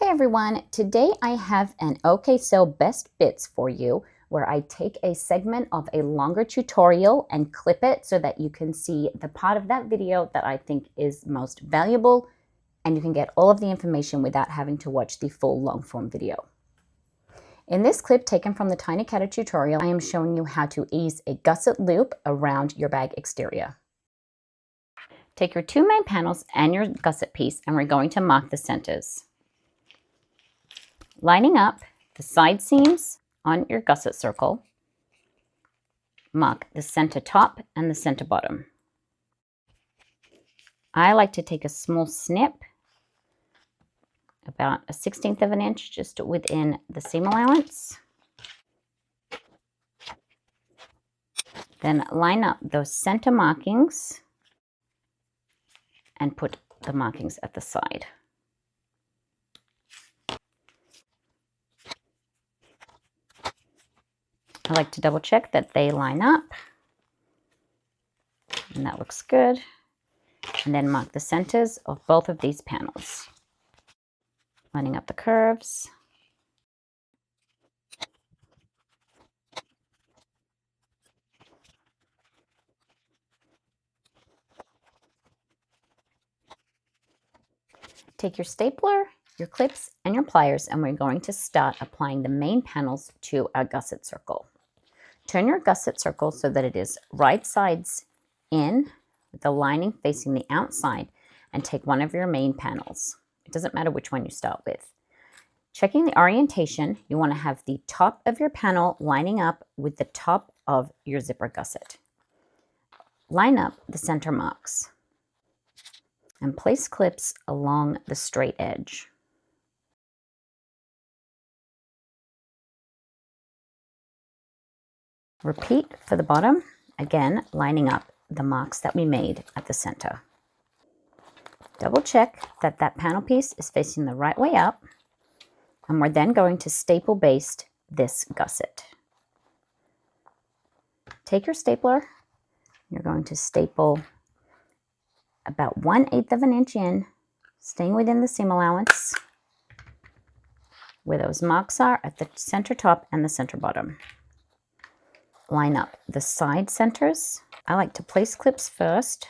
Hi everyone, today I have an OKSew best bits for you where I take a segment of a longer tutorial and clip it so that you can see the part of that video that I think is most valuable and you can get all of the information without having to watch the full long form video. In this clip taken from the Tiny Cutter tutorial, I am showing you how to ease a gusset loop around your bag exterior. Take your two main panels and your gusset piece and we're going to mark the centers. Lining up the side seams on your gusset circle, mark the center top and the center bottom. I like to take a small snip, about a 1/16 of an inch, just within the seam allowance. Then line up those center markings and put the markings at the side. I like to double check that they line up, and that looks good. And then mark the centers of both of these panels. Lining up the curves. Take your stapler, your clips, and your pliers, and we're going to start applying the main panels to our gusset circle. Turn your gusset circle so that it is right sides in, with the lining facing the outside, and take one of your main panels. It doesn't matter which one you start with. Checking the orientation, you want to have the top of your panel lining up with the top of your zipper gusset. Line up the center marks and place clips along the straight edge. Repeat for the bottom, again lining up the marks that we made at the center. Double check that that panel piece is facing the right way up, and we're then going to staple baste this gusset. Take your stapler, you're going to staple about 1/8 of an inch in, staying within the seam allowance, where those marks are at the center top and the center bottom. Line up the side centers. I like to place clips first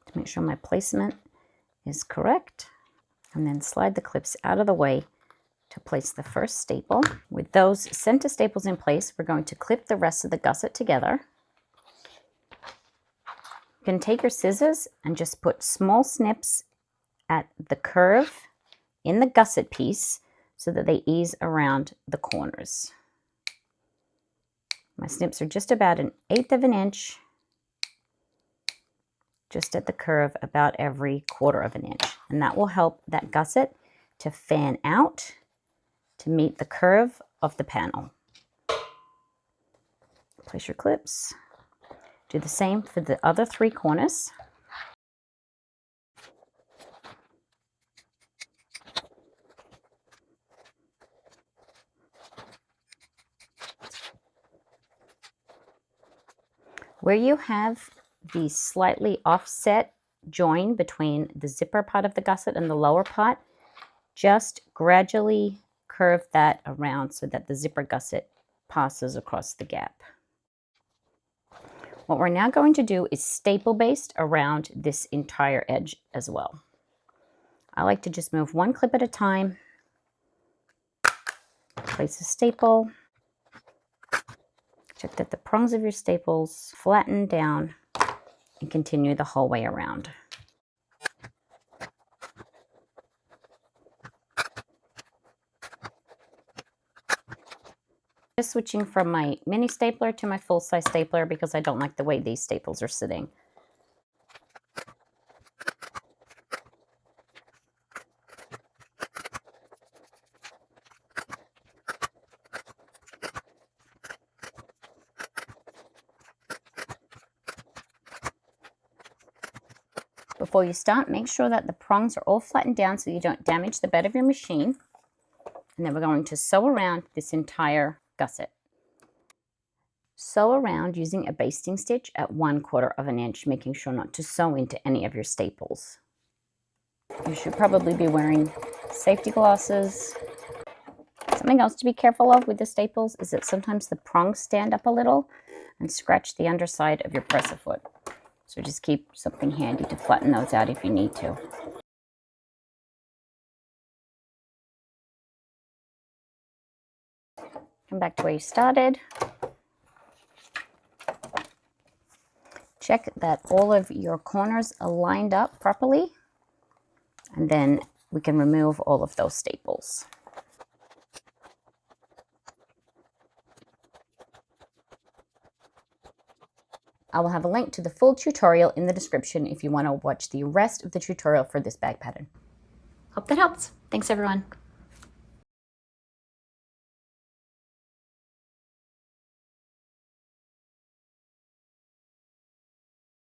to make sure my placement is correct, and then slide the clips out of the way to place the first staple. With those center staples in place, we're going to clip the rest of the gusset together. You can take your scissors and just put small snips at the curve in the gusset piece so that they ease around the corners. My snips are just about 1/8 of an inch, just at the curve about every 1/4 of an inch. And that will help that gusset to fan out to meet the curve of the panel. Place your clips. Do the same for the other 3 corners. Where you have the slightly offset join between the zipper part of the gusset and the lower part, just gradually curve that around so that the zipper gusset passes across the gap. What we're now going to do is staple baste around this entire edge as well. I like to just move one clip at a time, place a staple, check that the prongs of your staples flatten down, and continue the whole way around. Just switching from my mini stapler to my full-size stapler because I don't like the way these staples are sitting. Before you start, make sure that the prongs are all flattened down so you don't damage the bed of your machine. And then we're going to sew around this entire gusset. Sew around using a basting stitch at 1/4 of an inch, making sure not to sew into any of your staples. You should probably be wearing safety glosses. Something else to be careful of with the staples is that sometimes the prongs stand up a little and scratch the underside of your press-a-foot. So just keep something handy to flatten those out if you need to. Come back to where you started. Check that all of your corners are lined up properly, and then we can remove all of those staples. I will have a link to the full tutorial in the description if you want to watch the rest of the tutorial for this bag pattern. Hope that helps. Thanks, everyone.